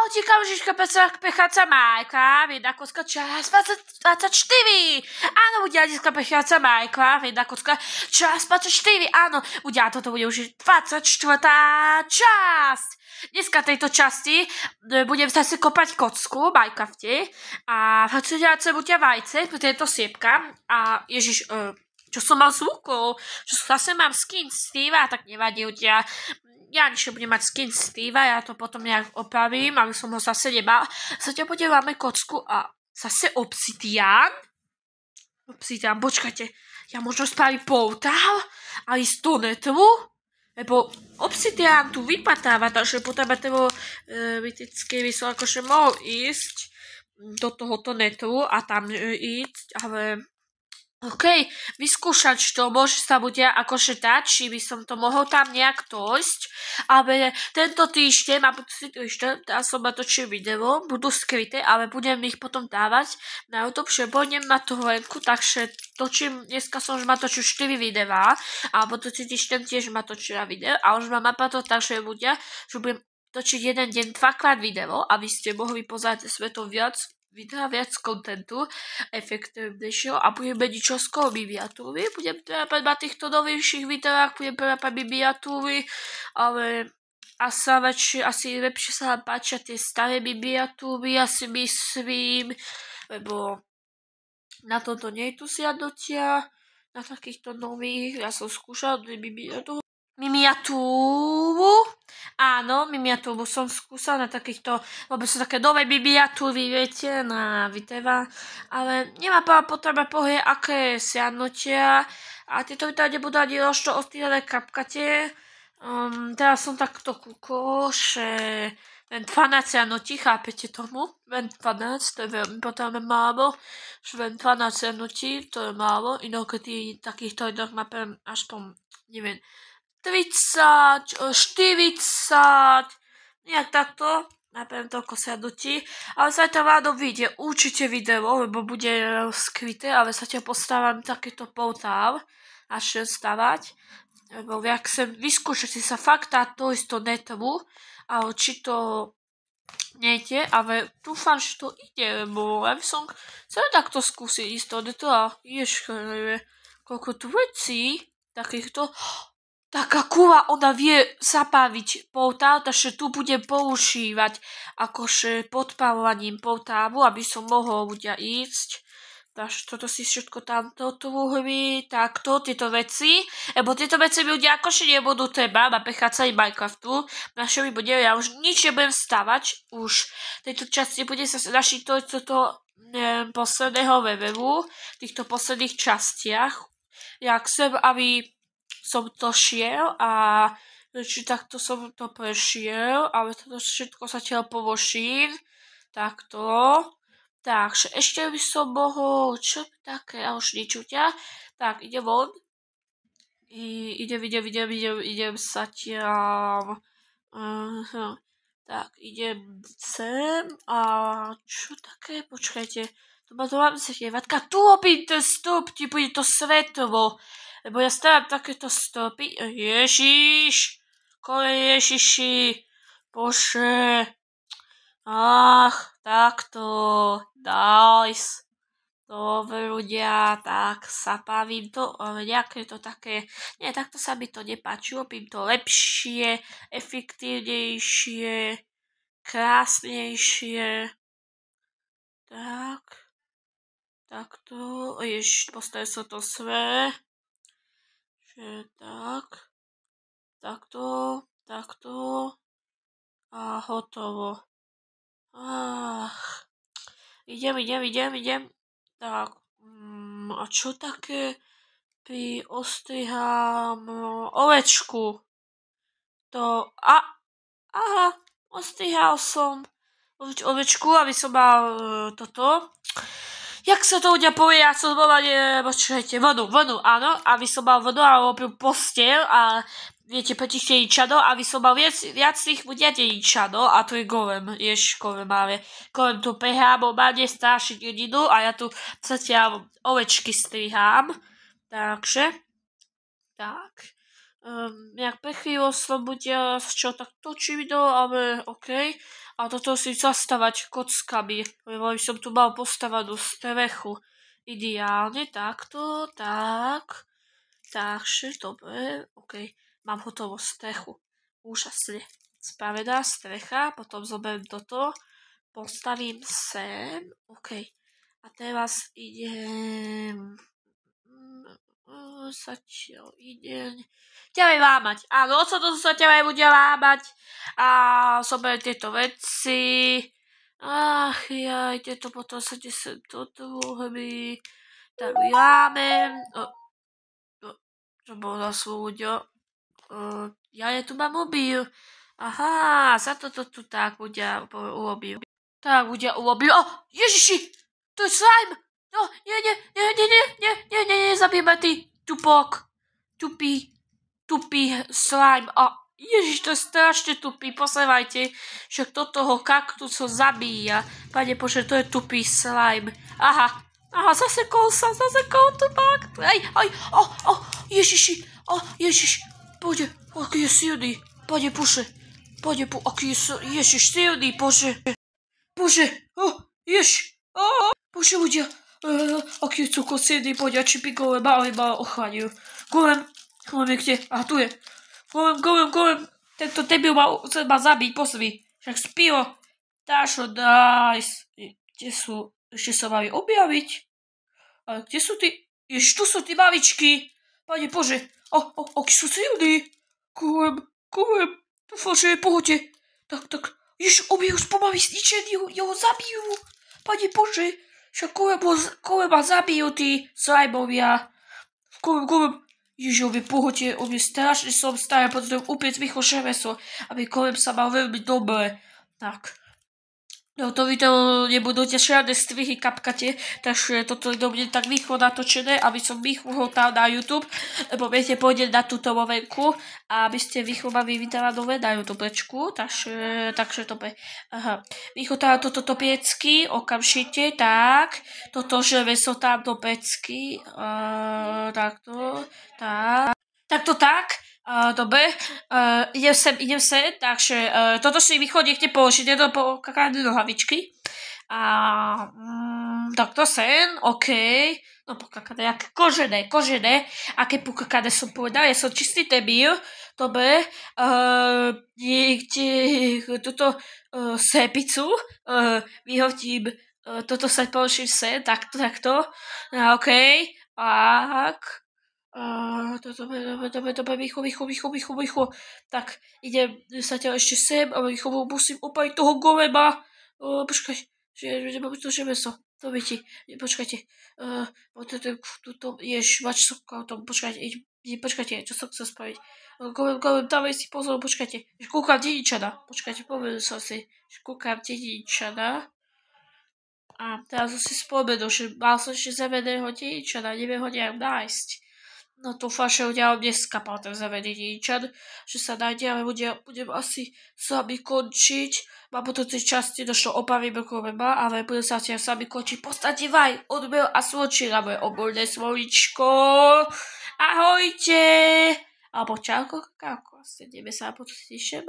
utíkam Žižka Pecháca Minecraft, jedna kocka čas 24. Áno, udia dneska Pecháca Minecraft, jedna kocka čas 24. Áno, udia, toto bude už 24. časť. Dneska tejto časti budem zase kopať kocku v Minecrafte a chcem dať sem utia vajce, pretože je to siepka a ježiš, čo som mal zvukov, čo zase mám skin Steva, tak nevadí utia. Ja nič nebudem mať skin Steva, ja to potom nejak opravím, aby som ho zase nemal. Zatiaľ máme kocku a zase obsidian. Obsidian, počkajte, ja možno spravím portál a ísť do netru, lebo obsidian tu vypatáva, takže potom myticky by som akože mohol ísť do tohoto netru a tam ísť, ale OK, vyskúšať, čo môže sa bude akože dať, či by som to mohol tam nejak dojsť, ale tento týždeň, a budúci týždeň, ja som natočil video, budú skryté, ale budem ich potom dávať na YouTube, že budem mať to venku, takže točím, dneska som už natočil 4 videá, a budúci týždeň tiež natočila video, a už mám napadlo, takže ľudia, že budem točiť jeden deň 2-krát video, aby ste mohli pozerať sveto viac kontentu, efektívnejšieho a budeme niečo skoro miniatúry. Budem trápať na týchto novejších videách, budem trápať miniatúry, ale asi lepšie sa vám páčia tie staré miniatúry, ja si myslím, lebo na toto nie je tu siadotia, na takýchto nových, ja som skúšal miniatúru. Áno, miniatúru som skúsal na takýchto, lebo sú také nové miniatúry, viete, na Viteva, ale nemá potreba pohľad, aké siadnutia a tieto videa nebudú ani rošto ostýlené kapkate. Teraz som takto kúkol, že len 12 siadnutí, chápete tomu? Len 12, to je veľmi potom málo, že len 12 siadnutí, to je málo, inokedy takýchto videách mám aspoň, neviem, 30, 40, nejak takto, napríklad toľko siadnutí, ale sa to ráno vyjde určite video, lebo bude skryté, ale sa ťa postávam takéto portál, až stavať, lebo jak sem vyskúšať si sa fakt to isto netru, ale či to nejde, ale dúfam, že to ide, lebo ja by som chcel takto skúsiť isto netu a koľko tu vecí, takýchto. Taká kula, ona vie zapáliť portál, takže tu budem používať akože podpálovaním portálu, aby som mohol ľudia ísť. Takže toto si všetko tamto truhli, takto, tieto veci. Lebo tieto veci ľudia akože nebudú treba napechať sa i Minecraftu. Našimi bude, ja už nič nebudem stavať. Už tejto časti bude sa našiť toto posledného levelu, v týchto posledných častiach. Ja chcem, aby som to šiel a či takto som to prešiel, ale toto všetko sa tiaľ povoším. Takto. Takže ešte by som mohol, čo také, a už nič uťa. Tak, ide von. Idem sa tiaľ. Tak, idem sem a čo také, počkajte. To ma to mám sa jevatka. Tu robím ten stup, ti bude to svetlo. Lebo ja stávam takéto stopy. Ježiš. Ježiši. Bože. Ach, takto. Nice. Dobre ľudia, tak zapávim to, ale nejaké to také, nie, takto sa mi to nepáči, robím to lepšie, efektívnejšie, krásnejšie. Tak. Takto. Ježiš, postavil som to sve. Tak, takto a hotovo. Idem. Tak, a čo také ostrihám ovečku. Aha, ostrihal som ovečku, aby som mal toto. Jak sa to ľudia povie, ja som bola, počkajte, vodu, áno, aby som mal vodu a robil postiel a viete, petište čado, aby som mal viac tých ľudia čado a tu je golem, golem máme. Golem tu behá, bo má nestášiť ľudinu a ja tu zatiaľ ovečky strihám, takže, tak. Nejak pechývo som bude, čo tak točí video, ale OK. A toto si zastavať kockami, lebo by som tu mal postavanú strechu. Ideálne, takto, tak. Takže, dobre, OK. Mám hotovú strechu. Úžasne. Spravená strecha, potom zoberiem toto, postavím sem, OK. A teraz idem... Zatiaľ idem... Ďalej lámať. Áno, co to sa ďalej bude lámať. A zoberiem tieto veci. Ach, jaj, tieto potom sa sem do druhý. Tak lámem. Čo bolo za ľudia? Ja tu mám mobil. Aha, za toto tu tak ľudia urobil. Tak ľudia urobil. Ježiši, to je slime. No, nie, zabijeme ty, tupok. Tupý slime. Ježiš, to je strašne tupý, posledajte. Však to toho kaktusu zabíja. Pane Bože, to je tupý slime. Aha, zasekol tupák. Ježiš, poďte, aký je silný. Pane Bože, aký je Ježiš, silný, Bože. Bože ľudia, aký je celko silný, poďa, či by golem ma ochladil. Golem je kde? Tu je. Golem, tento debil ma zabiť, pozri. Však spilo. Dášo, nice. Kde sú? Ešte sa mali objaviť. Ale kde sú tí? Ježiš, tu sú tí maličky. Pane Bože, aký sú silní. Golem, dúfam, že je v pohode. Tak, ježiš, objajú pomaly zničený, ho zabijú. Pane Bože, však golem ma zabijú tí slajmovia. Golem, ježiš, on je v pohode, on je strašne som starý, potrebujem úplne zvychlo šemeso, aby golem sa mal veľmi dobre. Tak. No to video nebudú žiadne strihy kapkate, takže toto je do mne tak rýchlo natočené, aby som rýchlo ho dal na YouTube, lebo viete, pôjde na túto momenku a aby ste rýchlo mali videla nové na YouTubečku, takže dobre. Rýchlo tam toto piecky, okamžite, tak, toto železo tam do pecky, takto, tak. Dobre, idem sem, takže toto si vy nechne položiť, je to pokakané nohavičky. Takto sem, OK. No pokakané, aké kožené. Aké pokakané som povedal, ja som čistý debil. Dobre, túto sepicu vyhodím, toto sa položím sem, takto. OK, tak. Dobre, rýchlo. Tak, idem sa ťa ešte sem, ale rýchlo musím opaliť toho golema. Počkaj, že nemám to železo. To viete, počkajte. Mač som o tom, počkajte, čo som chcel spraviť. Golem, dávaj si pozor, počkajte. Kúkam dedinčana. Počkajte, povedal som si, že kúkam dedinčana. A teraz som si spomenul, že mal som ešte zemeného dedinčana, neviem ho nejak nájsť. No to fašel ďalej neskapal ten zemený dedinčan, že sa nájde, ale budem asi sami končiť. Mám potom tej časti, došlo opavíme golema, ale budem sa sami končiť. Podstate vaj, odmel a svočila moje obolné svoličko. Ahojte! Alebo čauko, kakao, ste ideme sa potom ešte